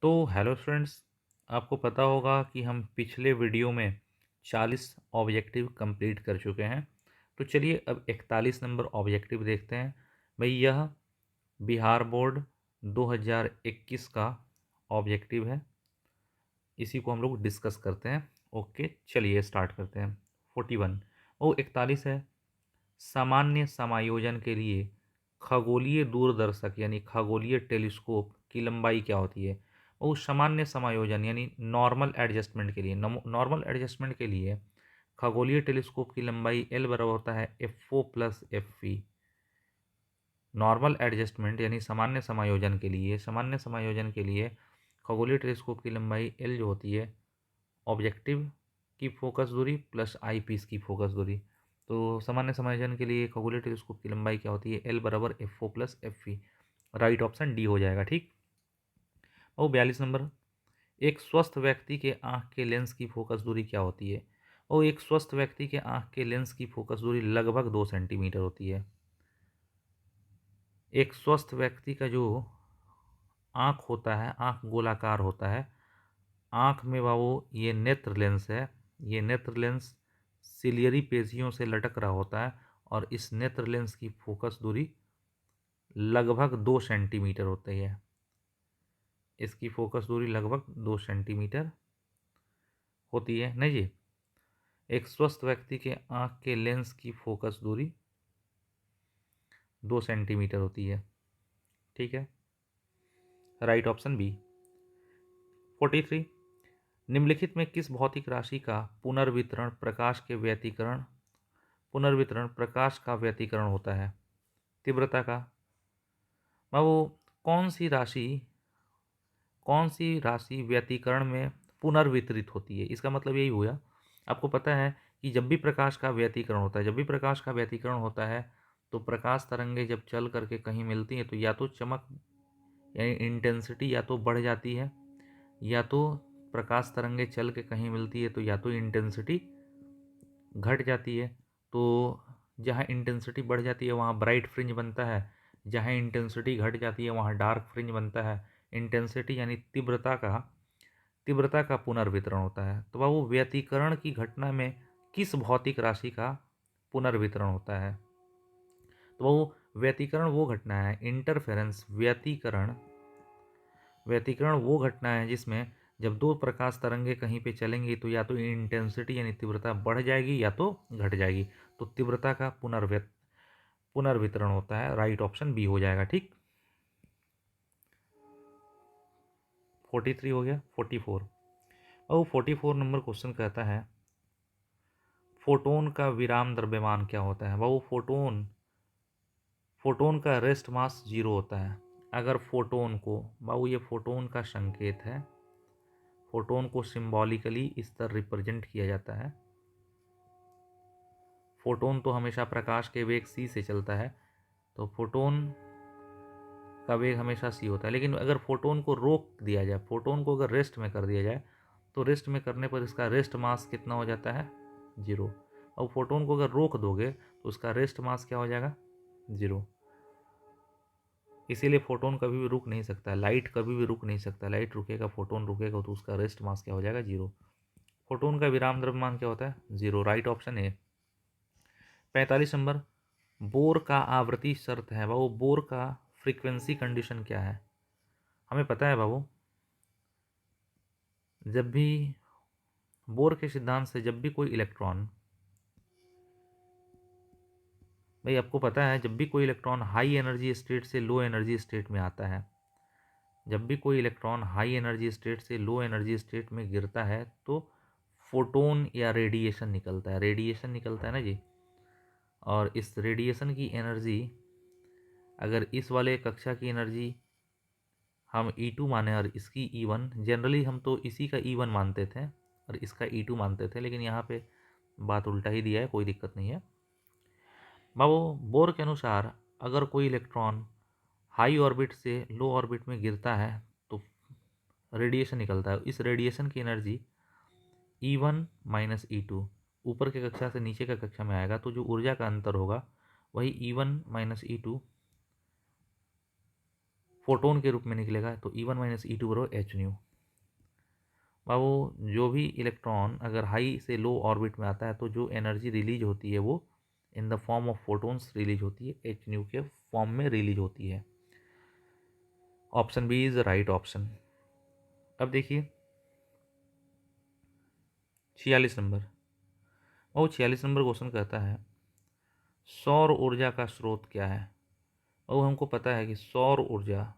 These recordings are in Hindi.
तो हेलो फ्रेंड्स, आपको पता होगा कि हम पिछले वीडियो में 40 ऑब्जेक्टिव कंप्लीट कर चुके हैं। तो चलिए अब 41 नंबर ऑब्जेक्टिव देखते हैं। भाई यह बिहार बोर्ड 2021 का ऑब्जेक्टिव है, इसी को हम लोग डिस्कस करते हैं। ओके, चलिए स्टार्ट करते हैं। 41 वो 41 है। सामान्य समायोजन के लिए खगोलीय दूरदर्शक यानी खगोलीय टेलीस्कोप की लंबाई क्या होती है? वो सामान्य समायोजन यानी नॉर्मल एडजस्टमेंट के लिए खगोलीय टेलीस्कोप की लंबाई एल बराबर होता है F O plus F V. Normal adjustment यानी सामान्य समायोजन के लिए खगोलीय टेलीस्कोप की लंबाई एल जो होती है ऑब्जेक्टिव की फोकस दूरी प्लस आई पीस की फोकस दूरी। तो सामान्य समायोजन के लिए खगोलीय टेलीस्कोप की लंबाई क्या होती है? एल बराबर F O plus F V. Right option D हो जाएगा। ठीक। और 42 नंबर, एक स्वस्थ व्यक्ति के आंख के लेंस की फोकस दूरी क्या होती है? और एक स्वस्थ व्यक्ति के आंख के लेंस की फोकस दूरी लगभग 2 सेंटीमीटर होती है। एक स्वस्थ व्यक्ति का जो आंख होता है, आंख गोलाकार होता है। आंख में बाबू ये नेत्र लेंस है। ये नेत्र लेंस सिलियरी पेशियों से लटक रहा होता है और इस नेत्र लेंस की फोकस दूरी लगभग 2 सेंटीमीटर होती है। इसकी फोकस दूरी लगभग 2 सेंटीमीटर होती है। नहीं जी, एक स्वस्थ व्यक्ति के आंख के लेंस की फोकस दूरी 2 सेंटीमीटर होती है। ठीक है, राइट ऑप्शन बी। 43, निम्नलिखित में किस भौतिक राशि का पुनर्वितरण प्रकाश का व्यतिकरण होता है? तीव्रता का। वो कौन सी राशि व्यतिकरण में पुनर्वितरित होती है? इसका मतलब यही हुआ, आपको पता है कि जब भी प्रकाश का व्यतिकरण होता है तो प्रकाश तरंगे जब चल करके कहीं मिलती हैं तो या तो चमक यानी इंटेंसिटी या तो बढ़ जाती है, या तो प्रकाश तरंगे चल के कहीं मिलती है तो या तो इंटेंसिटी घट जाती है। तो जहाँ इंटेंसिटी बढ़ जाती है वहाँ ब्राइट फ्रिंज बनता है, जहाँ इंटेंसिटी घट जाती है वहाँ डार्क फ्रिंज बनता है। इंटेंसिटी यानी तीव्रता का पुनर्वितरण होता है। तो बाबू व्यतिकरण की घटना में किस भौतिक राशि का पुनर्वितरण होता है? तो बाबू व्यतिकरण वो घटना है, इंटरफेरेंस व्यतिकरण वो घटना है जिसमें जब दो प्रकाश तरंगे कहीं पे चलेंगी तो या तो इंटेंसिटी यानी तीव्रता बढ़ जाएगी या तो घट जाएगी। तो तीव्रता का पुनर्वितरण होता है। राइट ऑप्शन बी हो जाएगा। ठीक। 43 हो गया। 44, और 44 नंबर क्वेश्चन कहता है फोटोन का विराम द्रव्यमान क्या होता है? वो फोटोन का रेस्ट मास 0 होता है। अगर फोटोन को, बाबू ये फोटोन का संकेत है, फोटोन को सिंबॉलिकली इस तरह रिप्रेजेंट किया जाता है। फोटोन तो हमेशा प्रकाश के वेग c से चलता है, तो फोटोन का वेग हमेशा c होता है। लेकिन अगर फोटोन को रोक दिया जाए, फोटोन को अगर रेस्ट में कर दिया जाए तो रेस्ट में करने पर इसका रेस्ट मास कितना हो जाता है? 0। और फोटोन को अगर रोक दोगे तो उसका रेस्ट मास क्या हो जाएगा? 0। इसीलिए फोटोन कभी भी रुक नहीं सकता, लाइट कभी भी रुक नहीं सकता। लाइट रुकेगा, फोटोन रुकेगा तो उसका रेस्ट मास क्या हो जाएगा? 0। फोटोन का विराम द्रव्यमान क्या होता है? 0। राइट ऑप्शन है। 45 नंबर, बोर का आवृत्ति शर्त है बाबू, बोर का फ्रीक्वेंसी कंडीशन क्या है? हमें पता है बाबू, जब भी बोर के सिद्धांत से जब भी कोई इलेक्ट्रॉन, भाई आपको पता है जब भी कोई इलेक्ट्रॉन हाई एनर्जी स्टेट से लो एनर्जी स्टेट में आता है, जब भी कोई इलेक्ट्रॉन हाई एनर्जी स्टेट से लो एनर्जी स्टेट में गिरता है तो फोटोन या रेडिएशन निकलता है ना जी। और इस रेडिएशन की एनर्जी, अगर इस वाले कक्षा की एनर्जी हम E2 माने और इसकी E1, जनरली हम तो इसी का E1 मानते थे और इसका E2 मानते थे, लेकिन यहाँ पे बात उल्टा ही दिया है, कोई दिक्कत नहीं है। बाबू बोर के अनुसार अगर कोई इलेक्ट्रॉन हाई ऑर्बिट से लो ऑर्बिट में गिरता है तो रेडिएशन निकलता है। इस रेडिएशन की एनर्जी E1 माइनस E2, ऊपर के कक्षा से नीचे का कक्षा में आएगा तो जो ऊर्जा का अंतर होगा वही E1 माइनस E2 फोटोन के रूप में निकलेगा, तो E1 माइनस E2 बराबर एच न्यू। बाबू जो भी इलेक्ट्रॉन अगर हाई से लो ऑर्बिट में आता है तो जो एनर्जी रिलीज होती है वो in the form of photons release होती है, एच न्यू के फॉर्म में रिलीज होती है। Option B is right option. अब देखिए 46 नंबर, वो 46 नंबर क्वेश्चन कहता है सौर ऊर्जा का स्रोत क्या है। और हमको पता है कि सौर ऊर्जा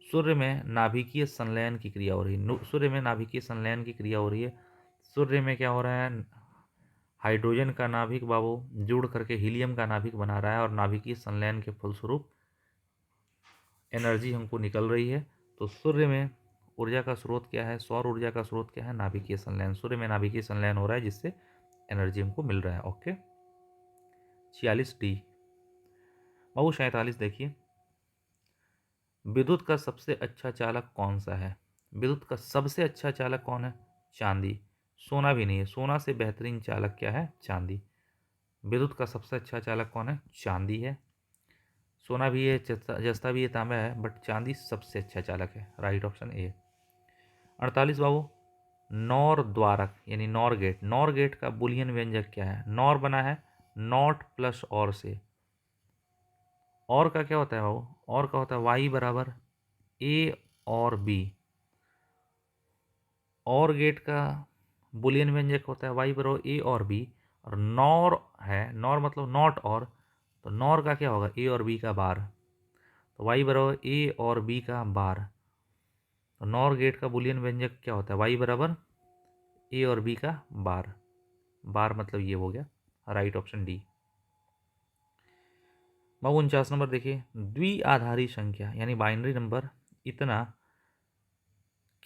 सूर्य में नाभिकीय संलयन की क्रिया हो रही है। सूर्य में नाभिकीय संलयन की क्रिया हो रही है। सूर्य में क्या हो रहा है, हाइड्रोजन का नाभिक बाबू जुड़ करके हीलियम का नाभिक बना रहा है और नाभिकीय संलयन के फलस्वरूप एनर्जी हमको निकल रही है। तो सूर्य में ऊर्जा का स्रोत क्या है, सौर ऊर्जा का स्रोत क्या है, नाभिकीय संलयन। सूर्य में नाभिकीय संलयन हो रहा है जिससे एनर्जी हमको मिल रहा है। Okay 46 D. बाबू 47 देखिए, विद्युत का सबसे अच्छा चालक कौन सा है। विद्युत का सबसे अच्छा चालक कौन है, चांदी। सोना भी नहीं है, सोना से बेहतरीन चालक क्या है, चांदी। विद्युत का सबसे अच्छा चालक कौन है, चांदी है। सोना भी है, जस्ता भी है, तांबा है, बट चांदी सबसे अच्छा चालक है। Right option A. 48 बाबू, नॉर द्वारक यानी नॉर गेट। नॉर गेट का बुलियन व्यंजक क्या है। नॉर बना है नॉट प्लस और से। और का क्या होता है बाबू, और का होता है वाई बराबर ए और बी। और गेट का बुलियन व्यंजक होता है वाई बराबर ए और बी। और नॉर है, नॉर मतलब नॉट और, तो नॉर का क्या होगा, ए और बी का बार। तो वाई बराबर ए और बी का बार। तो नॉर गेट का बुलियन व्यंजक क्या होता है, वाई बराबर ए और बी का बार। बार मतलब ये हो गया राइट ऑप्शन डी। 49 नंबर देखिए, द्विआधारी संख्या यानी बाइनरी नंबर इतना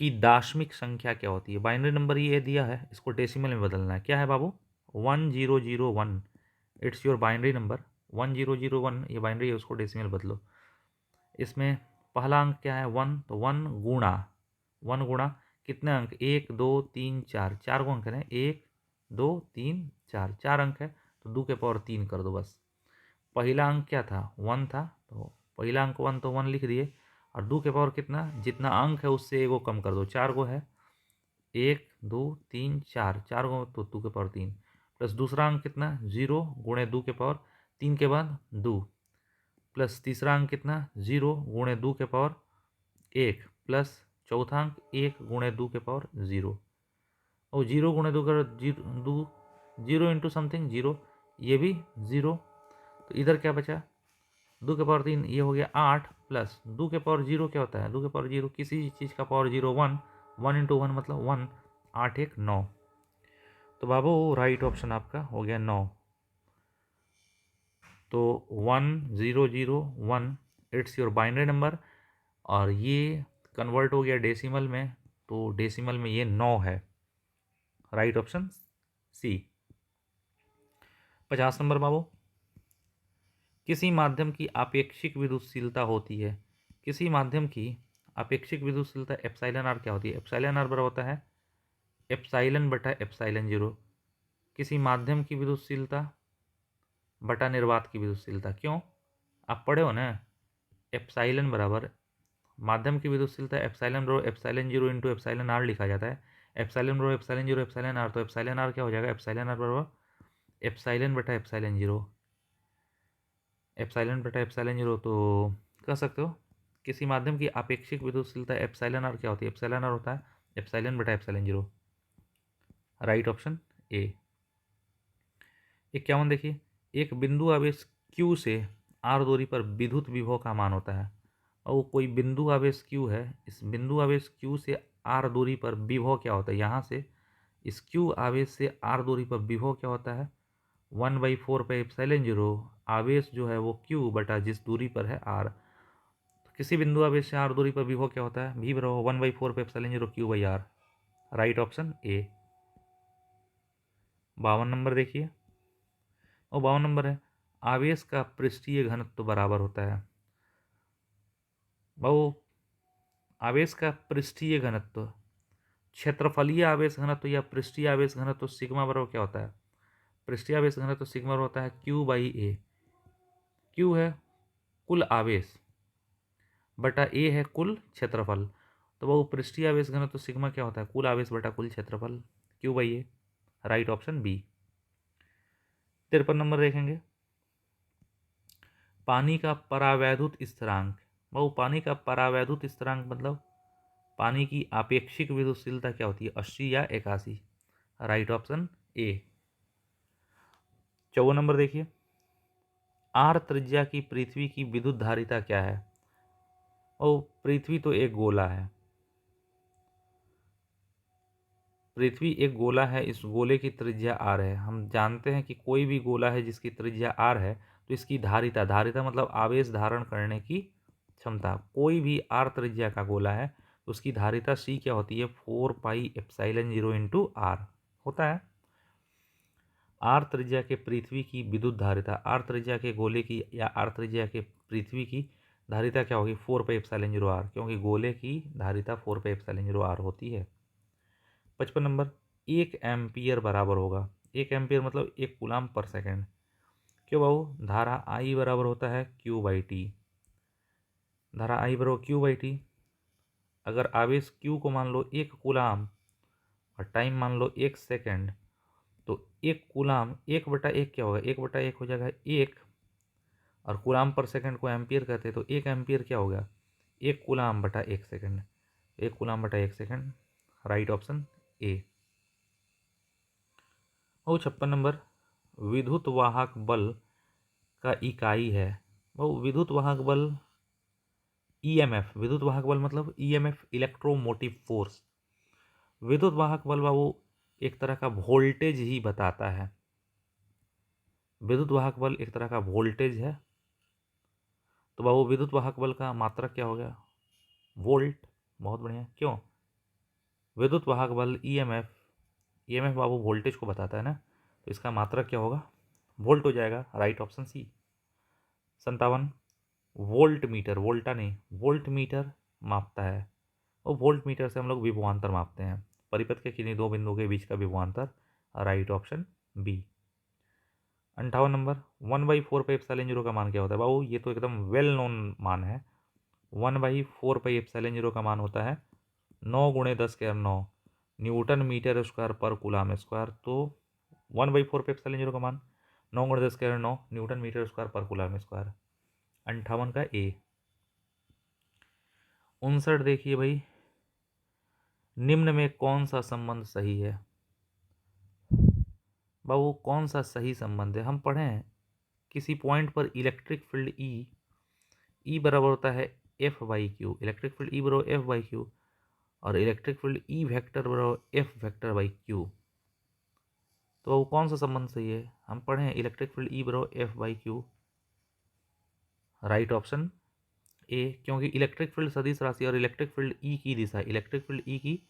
की दाशमिक संख्या क्या होती है। बाइनरी नंबर ये दिया है, इसको डेसिमल में बदलना है। क्या है बाबू, 1001। इट्स योर बाइनरी नंबर 1001, ये बाइनरी है, उसको डेसिमल बदलो। इसमें पहला अंक क्या है, 1, तो 1 गुणा कितने अंक, 1 2 3 4, 4 को अंक है, 1 2 3 4, 4 अंक है, तो 2 के पावर 3 कर दो बस। पहला अंक क्या था, 1 था, तो पहला अंक 1 तो 1 लिख दिए, और 2 के पावर कितना, जितना अंक है उससे एगो कम कर दो। 4 को है, 1 2 3 4, 4 को तो 2 के पावर 3, प्लस दूसरा अंक कितना 0 गुणे 2 के पावर 3 के बाद 2, प्लस तीसरा अंक कितना 0 गुणे 2 के पावर 1, प्लस चौथा अंक 1 गुणे 2 के पावर 0। और 0 गुणे 2 कर 0 इंटू समथिंग 0, ये भी 0। तो इधर क्या बचा, 2 के पावर 3, ये हो गया 8, प्लस 2 के पावर 0 क्या होता है, 2 के पावर 0 किसी चीज़ का पावर 0 1, 1 इंटू 1 मतलब 1, 8 1 9। तो बाबू राइट ऑप्शन आपका हो गया 9। तो 1001 इट्स योर बाइनरी नंबर, और ये कन्वर्ट हो गया डेसिमल में, तो डेसिमल में ये 9 है। Right option C. 50 नंबर बाबू, किसी माध्यम की आपेक्षिक विद्युतशीलता होती है। किसी माध्यम की आपेक्षिक विद्युतशीलता एप्सिलॉन आर क्या होती है, एप्सिलॉन आर बराबर होता है एप्सिलॉन बटा एप्सिलॉन जीरो। किसी माध्यम की विद्युतशीलता बटा निर्वात की विद्युतशीलता। क्यों, आप पढ़े हो ना, एप्सिलॉन बराबर माध्यम की विद्युतशीलता एप्सिलॉन बराबर epsilon zero into epsilon R लिखा जाता है। एप्सिलॉन बराबर एप्सिलॉन जीरो एप्सिलॉन आर, तो एप्सिलॉन आर क्या हो जाएगा, एप्सिलॉन आर बराबर एप्सिलॉन बटा एप्सिलॉन जीरो। एप्सिलॉन बटा एप्सिलॉन जीरो, तो कह सकते हो किसी माध्यम की आपेक्षिक विद्युतशीलता एप्सिलॉन आर क्या होती है, एप्सिलॉन आर होता है एप्सिलॉन बटा एप्सिलॉन जीरो। राइट ऑप्शन ए। 51 देखिए, एक बिंदु आवेश Q से R दूरी पर विद्युत विभव का मान होता है। और कोई बिंदु आवेश Q है, इस बिंदु आवेश Q से R दूरी पर विभव क्या होता है, यहाँ से इस Q आवेश से R दूरी पर विभव क्या होता है, 1/4 पे एप्सिलॉन जीरो। आवेश जो है वो Q बटा जिस दूरी पर है R। तो किसी बिंदु आवेश से R दूरी पर विभव क्या होता है, V बराबर 1/4 पे epsilon zero Q/R। Right option ए। 52 नंबर देखिए, और 52 नंबर है, आवेश का पृष्ठीय घनत्व बराबर होता है। बहु आवेश का पृष्ठीय घनत्व, क्षेत्रफलीय आवेश घनत्व या पृष्ठीय आवेश घनत्व सिग्मा बराबर क्या होता है, पृष्ठीय आवेश घनत्व सिग्मा होता है Q/A। Q है कुल आवेश, बटा ए है कुल क्षेत्रफल। तो वो पृष्ठीय आवेश घनत्व तो सिग्मा क्या होता है, कुल आवेश बटा कुल क्षेत्रफल, Q by A. Right option B. 53 number देखेंगे, पानी का परावैद्युत स्थिरांक। वो पानी का परावैद्युत स्थिरांक मतलब पानी की आपेक्षिक विद्युतशीलता क्या होती है, 80 या 81। राइट ऑप्शन ए। 54 नंबर देखिए, आर त्रिज्या की पृथ्वी की विद्युत धारिता क्या है। ओ पृथ्वी तो एक गोला है, पृथ्वी एक गोला है, इस गोले की त्रिज्या आर है। हम जानते हैं कि कोई भी गोला है जिसकी त्रिज्या आर है तो इसकी धारिता, धारिता मतलब आवेश धारण करने की क्षमता, कोई भी आर त्रिज्या का गोला है तो उसकी धारिता सी क्या होती है, 4πε0 इंटू आर होता है। आर त्रिज्या के पृथ्वी की विद्युत धारिता, आर त्रिज्या के गोले की या आर त्रिज्या के पृथ्वी की धारिता क्या होगी, 4πε0 आर, क्योंकि गोले की धारिता 4πε0 आर होती है। 55 नंबर, 1 एम्पियर बराबर होगा, 1 एम्पियर मतलब 1 कूलाम पर सेकेंड। क्यों बाबू, धारा आई बराबर होता है क्यू बाई टी, धारा आई बराबर क्यू बाई टी। अगर आवेश क्यू को मान लो 1 कूलाम और टाइम मान लो 1 सेकेंड, तो 1 कूलाम 1/1 क्या होगा, 1/1 हो जाएगा 1, और कूलाम पर सेकंड को एम्पियर कहते हैं तो 1 एम्पियर क्या होगा, 1 कूलाम बटा 1 सेकेंड, 1 कूलाम बटा 1 सेकेंड। राइट ऑप्शन ए। और 56 नंबर, विद्युत वाहक बल का इकाई है। वो विद्युत वाहक बल ईएमएफ, विद्युत वाहक बल मतलब ईएमएफ, इलेक्ट्रोमोटिव फोर्स। विद्युत वाहक बल बाबू एक तरह का वोल्टेज ही बताता है, विद्युत वाहक बल एक तरह का वोल्टेज है। तो बाबू विद्युत वाहक बल का मात्रक क्या हो गया, वोल्ट। बहुत बढ़िया, क्यों, विद्युत वाहक बल ईएमएफ, ईएमएफ बाबू वोल्टेज को बताता है ना, तो इसका मात्रक क्या होगा, वोल्ट हो जाएगा। Right option C. 57, voltmeter, volta नहीं, वोल्ट मीटर मापता है, और वोल्ट मीटर से हम लोग विभवांतर मापते हैं, परिपथ के किन्हीं दो बिंदुओं के बीच का विभवांतर। Right option B. 58 नंबर, 1/4πε0 का मान क्या होता है बाबू, ये तो एकदम वेल नोन मान है। 1/4πε0 का मान होता है 9 × 10⁻⁹ न्यूटन मीटर स्क्वायर पर कूलाम स्क्वायर। तो 1/4πε0 का मान 9 × 10⁻⁹ न्यूटन मीटर स्क्वायर पर कूलाम स्क्वायर। 58 का ए। 59 देखिए भाई, निम्न में कौन सा संबंध सही है। बाबू कौन सा सही संबंध है, हम पढ़े हैं किसी पॉइंट पर इलेक्ट्रिक फील्ड ई बराबर होता है F by Q, electric field ई बराबर एफ बाई क्यू, और इलेक्ट्रिक फील्ड ई वेक्टर बराबर एफ वेक्टर बाई क्यू। तो वो कौन सा संबंध सही है, हम पढ़े हैं इलेक्ट्रिक फील्ड ई बराबर F by Q. Right option ए, क्योंकि इलेक्ट्रिक फील्ड सदिश राशि और इलेक्ट्रिक फील्ड ई की दिशा, इलेक्ट्रिक फील्ड ई की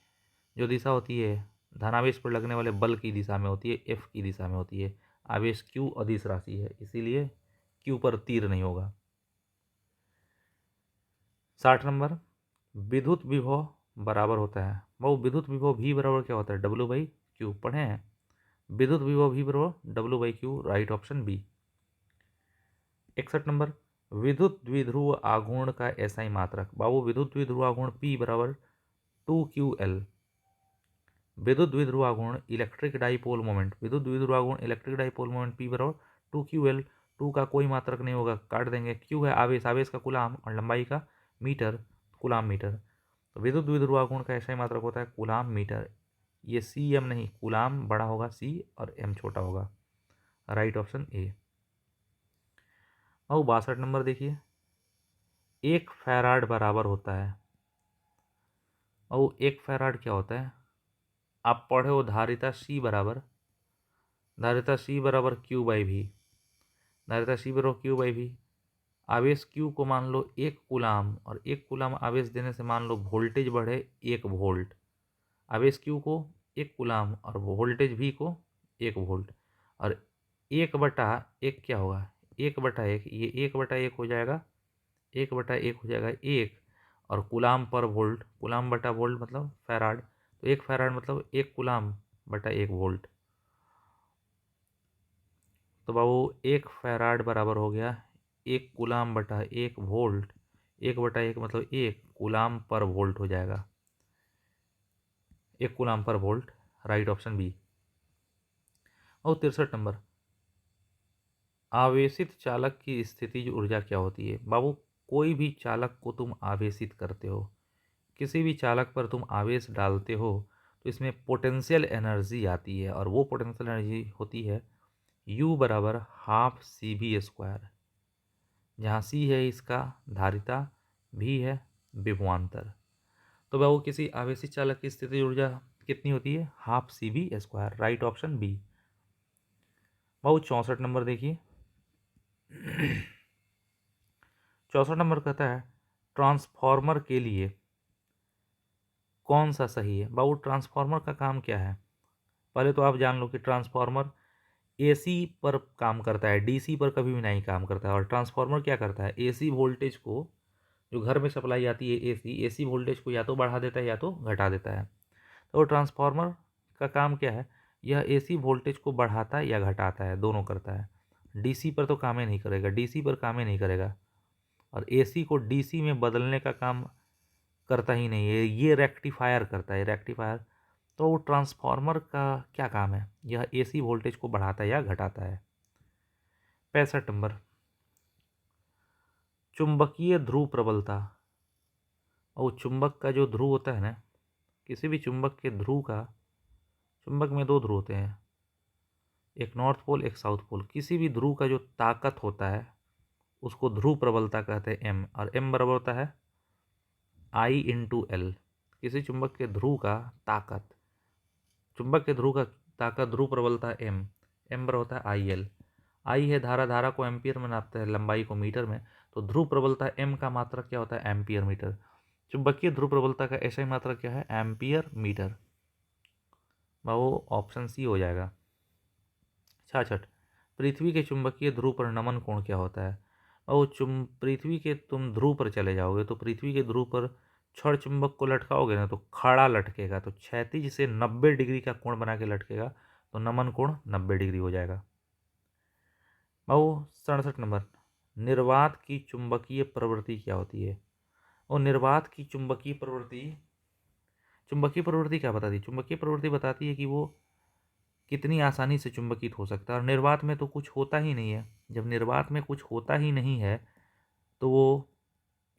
जो दिशा होती है धनावेश पर लगने वाले बल की दिशा में होती है, एफ की दिशा में होती है। आवेश क्यू अदिश राशि है, इसीलिए क्यू पर तीर नहीं होगा। 60 नंबर, विद्युत विभव बराबर होता है, वो विद्युत विभव भी बराबर क्या होता है, डब्ल्यू बाई क्यू, पढ़े हैं विद्युत विभव भी बराबर W by Q. Right option B. 61 number, विद्युत द्विध्रुव आघूर्ण का एसआई मात्रक। बाबू विद्युत द्विध्रुव आघूर्ण P बराबर 2QL। विद्युत द्विध्रुव आघूर्ण इलेक्ट्रिक डाइपोल मोमेंट, विद्युत द्विध्रुव आघूर्ण इलेक्ट्रिक डाइपोल मोमेंट P बराबर 2QL। 2 का कोई मात्रक नहीं होगा, काट देंगे। Q है आवेश, आवेश का कूलाम, और लंबाई का मीटर, कूलाम मीटर। तो विद्युत द्विध्रुव आघूर्ण का एसआई मात्रक होता है कूलाम मीटर। ये CM नहीं, कूलाम बड़ा होगा C और M छोटा होगा। राइट ऑप्शन ए। और 62 नंबर देखिए, 1 फैराड बराबर होता है, और 1 फैराड क्या होता है, आप पढ़े हो धारिता C बराबर, धारिता C बराबर क्यू बाई भी, धारिता C बराबर क्यू बाई भी। आवेश Q को मान लो 1 कूलाम, और 1 कूलाम आवेश देने से मान लो वोल्टेज बढ़े 1 वोल्ट। आवेश Q को 1 कूलाम और वोल्टेज V को 1 वोल्ट, और 1/1 क्या होगा, 1/1, ये 1/1 हो जाएगा, 1/1 हो जाएगा 1, और कूलाम पर वोल्ट, कूलाम बटा वोल्ट मतलब फैराड, तो 1 फैराड मतलब 1 कूलाम बटा 1 वोल्ट। तो बाबू 1 फैराड बराबर हो गया 1 कूलाम बटा 1 वोल्ट, 1/1 मतलब 1 कूलाम पर वोल्ट हो जाएगा, 1 कूलाम पर वोल्ट, राइट ऑप्शन बी। और 63 नंबर, आवेशित चालक की स्थितिज ऊर्जा क्या होती है? बाबू, कोई भी चालक को तुम आवेशित करते हो, किसी भी चालक पर तुम आवेश डालते हो, तो इसमें पोटेंशियल एनर्जी आती है, और वो पोटेंशियल एनर्जी होती है U बराबर हाफ सी बी स्क्वायर, जहाँ सी है इसका धारिता, भी है विभवांतर। तो बाबू किसी आवेशित चालक की स्थितिज ऊर्जा कितनी होती है? Half C B square, right option B. बाबू 64 नंबर देखिए। 64 नंबर कहता है ट्रांसफार्मर के लिए कौन सा सही है? बाबू ट्रांसफार्मर का काम क्या है? पहले तो आप जान लो कि ट्रांसफार्मर एसी पर काम करता है, डीसी पर कभी भी नहीं काम करता है। और ट्रांसफार्मर क्या करता है? एसी वोल्टेज को, जो घर में सप्लाई आती है एसी वोल्टेज को या तो बढ़ा देता है या तो घटा देता है। तो ट्रांसफार्मर का काम क्या है? यह एसी वोल्टेज को बढ़ाता है या घटाता है, दोनों करता है। डीसी पर तो काम ही नहीं करेगा, डीसी पर काम ही नहीं करेगा। और एसी को डीसी में बदलने का काम करता ही नहीं है, ये रेक्टिफायर करता है, रेक्टिफायर। तो वो ट्रांसफार्मर का क्या काम है? यह एसी वोल्टेज को बढ़ाता है या घटाता है। 65 नंबर, चुंबकीय ध्रुव प्रबलता। और चुंबक का जो ध्रुव होता है ना, किसी भी चुंबक के ध्रुव का, चुंबक में दो ध्रुव होते हैं, एक नॉर्थ पोल एक साउथ पोल। किसी भी ध्रुव का जो ताकत होता है उसको ध्रुव प्रबलता कहते हैं, एम। और एम बराबर होता है I/L। किसी चुंबक के ध्रुव का ताकत, चुंबक के ध्रुव का ताकत, ध्रुव प्रबलता एम, एम बराबर होता है IL। आई है धारा, धारा को एम्पियर में नापते हैं, लंबाई को मीटर में। तो ध्रुव प्रबलता एम का मात्रक क्या होता है? Ampere metre. चुंबकीय ध्रुव प्रबलता का ऐसा ही मात्रक क्या है? Ampere metre. वो ऑप्शन सी हो जाएगा। 66, पृथ्वी के चुंबकीय ध्रुव पर नमन कोण क्या होता है? और पृथ्वी के तुम ध्रुव पर चले जाओगे तो पृथ्वी के ध्रुव पर छड़ चुंबक को लटकाओगे ना, तो खड़ा लटकेगा, तो क्षैतिज से 90 डिग्री का कोण बना के लटकेगा, तो नमन कोण 90 डिग्री हो जाएगा। बाबू 67 नंबर, निर्वात की चुंबकीय प्रवृत्ति क्या होती है? और निर्वात की चुंबकीय प्रवृत्ति क्या बताती है? चुंबकीय प्रवृत्ति बताती है कि वो कितनी आसानी से चुंबकित हो सकता है। और निर्वात में तो कुछ होता ही नहीं है। जब निर्वात में कुछ होता ही नहीं है तो वो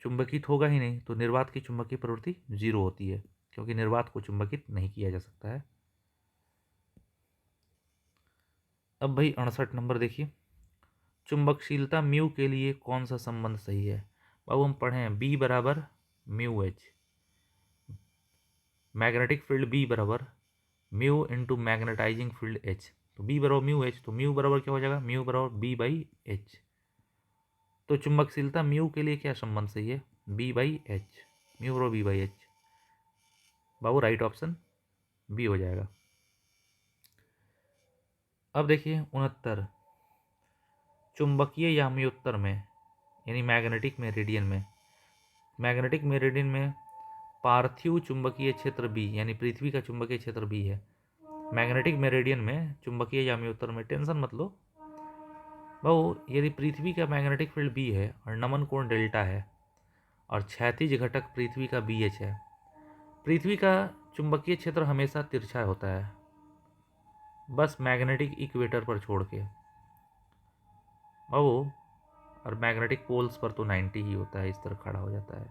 चुंबकित होगा ही नहीं, तो निर्वात की चुंबकीय प्रवृत्ति 0 होती है, क्योंकि निर्वात को चुंबकित नहीं किया जा सकता है। अब भाई 68 नंबर देखिए, चुंबकशीलता म्यू के लिए कौन सा संबंध सही है? बाबू हम पढ़े हैं B बराबर mu H, magnetic field B बराबर mu into magnetising field H। तो B बराबर म्यू एच, तो म्यू बराबर क्या हो जाएगा? म्यू बराबर B/H। तो चुंबकशीलता म्यू के लिए क्या संबंध सही है? B/H, म्यू बराबर B/H। बाबू राइट ऑप्शन बी हो जाएगा। अब देखिए 69, चुंबकीय याम्योत्तर में, यानी मैग्नेटिक मेरिडियन में पार्थिव चुंबकीय क्षेत्र बी, यानी पृथ्वी का चुंबकीय क्षेत्र बी है। मैग्नेटिक मेरिडियन में चुंबकीय याम्योत्तर में, टेंशन मत लो बहु, यदि पृथ्वी का मैग्नेटिक फील्ड बी है और नमन कोण डेल्टा है और क्षैतिज घटक पृथ्वी का BH है, पृथ्वी का चुंबकीय क्षेत्र हमेशा तिरछा होता है, बस मैग्नेटिक इक्वेटर पर छोड़ के बहु, और मैग्नेटिक पोल्स पर तो 90 ही होता है, इस तरह खड़ा हो जाता है।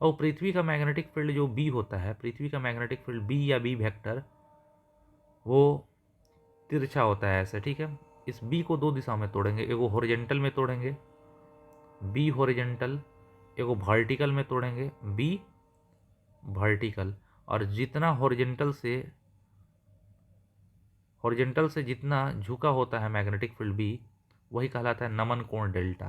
और पृथ्वी का मैग्नेटिक फील्ड जो बी होता है, पृथ्वी का मैग्नेटिक फील्ड बी या बी वेक्टर, वो तिरछा होता है ऐसे, ठीक है। इस बी को दो दिशाओं में तोड़ेंगे, एगो हॉरिजॉन्टल में तोड़ेंगे बी हॉरिजॉन्टल, एगो वर्टिकल में तोड़ेंगे बी वर्टिकल। और जितना हॉरिजॉन्टल से जितना झुका होता है मैग्नेटिक फील्ड बी, वही कहलाता है नमन कोण डेल्टा।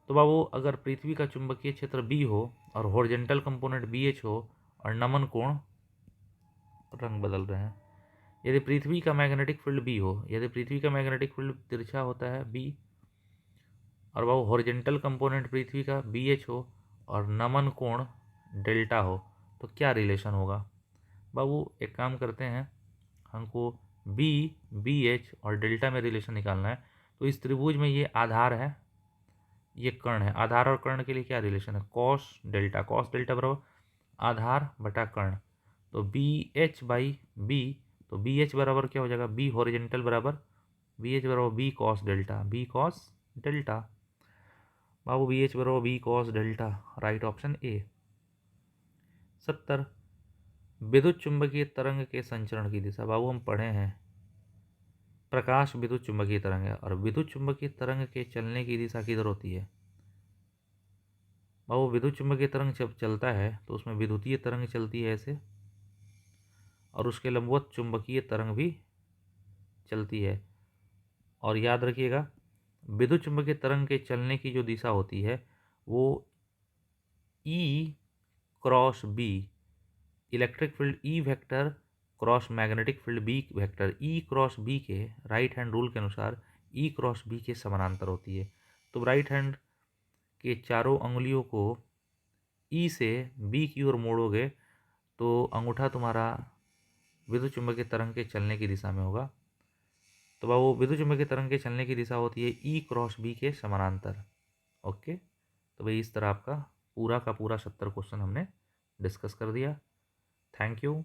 तो बाबू अगर पृथ्वी का चुंबकीय क्षेत्र बी हो और हॉरिजॉन्टल कंपोनेंट BH हो और नमन कोण, रंग बदल रहे हैं, यदि पृथ्वी का मैग्नेटिक फील्ड बी हो, यदि पृथ्वी का मैग्नेटिक फील्ड तिरछा होता है बी, और वो हॉरिजॉन्टल कंपोनेंट पृथ्वी का BH हो और नमन कोण डेल्टा हो, तो क्या रिलेशन होगा? बाबू एक काम करते हैं, हमको BH और डेल्टा में रिलेशन निकालना है। तो इस त्रिभुज में ये आधार है, ये कर्ण है। आधार और कर्ण के लिए क्या रिलेशन है? Cos delta. कॉस डेल्टा बराबर आधार बटा कर्ण, तो बी एच बाई बी। तो बी एच बराबर क्या हो जाएगा? बी हॉरिजेंटल बराबर बी एच बराबर B cos delta, B cos delta. बाबू बी एच बराबर B cos delta, right option A. 70, विद्युत चुंबकीय तरंग के संचरण की दिशा। बाबू हम पढ़े हैं प्रकाश विद्युत चुंबकीय तरंग है, और विद्युत चुंबकीय तरंग के चलने की दिशा किधर होती है? बाबू विद्युत चुंबकीय तरंग जब चलता है तो उसमें विद्युतीय तरंग चलती है ऐसे, और उसके लंबवत चुंबकीय तरंग भी चलती है। और याद रखिएगा, विद्युत चुंबकीय तरंग के चलने की जो दिशा होती है वो E cross B, electric field E vector cross magnetic field B vector, E cross B के राइट हैंड रूल के अनुसार ई क्रॉस बी के समानांतर होती है। तो राइट हैंड के चारों अंगुलियों को ई से बी की ओर मोड़ोगे तो अंगूठा तुम्हारा विद्युत चुंबकीय तरंग के चलने की दिशा में होगा। तो वो विद्युत चुंबकीय तरंग के चलने की दिशा होती है ई क्रॉस बी के समानांतर। ओके, तो भाई इस तरह आपका पूरा का पूरा 70 क्वेश्चन हमने डिस्कस कर दिया। Thank you.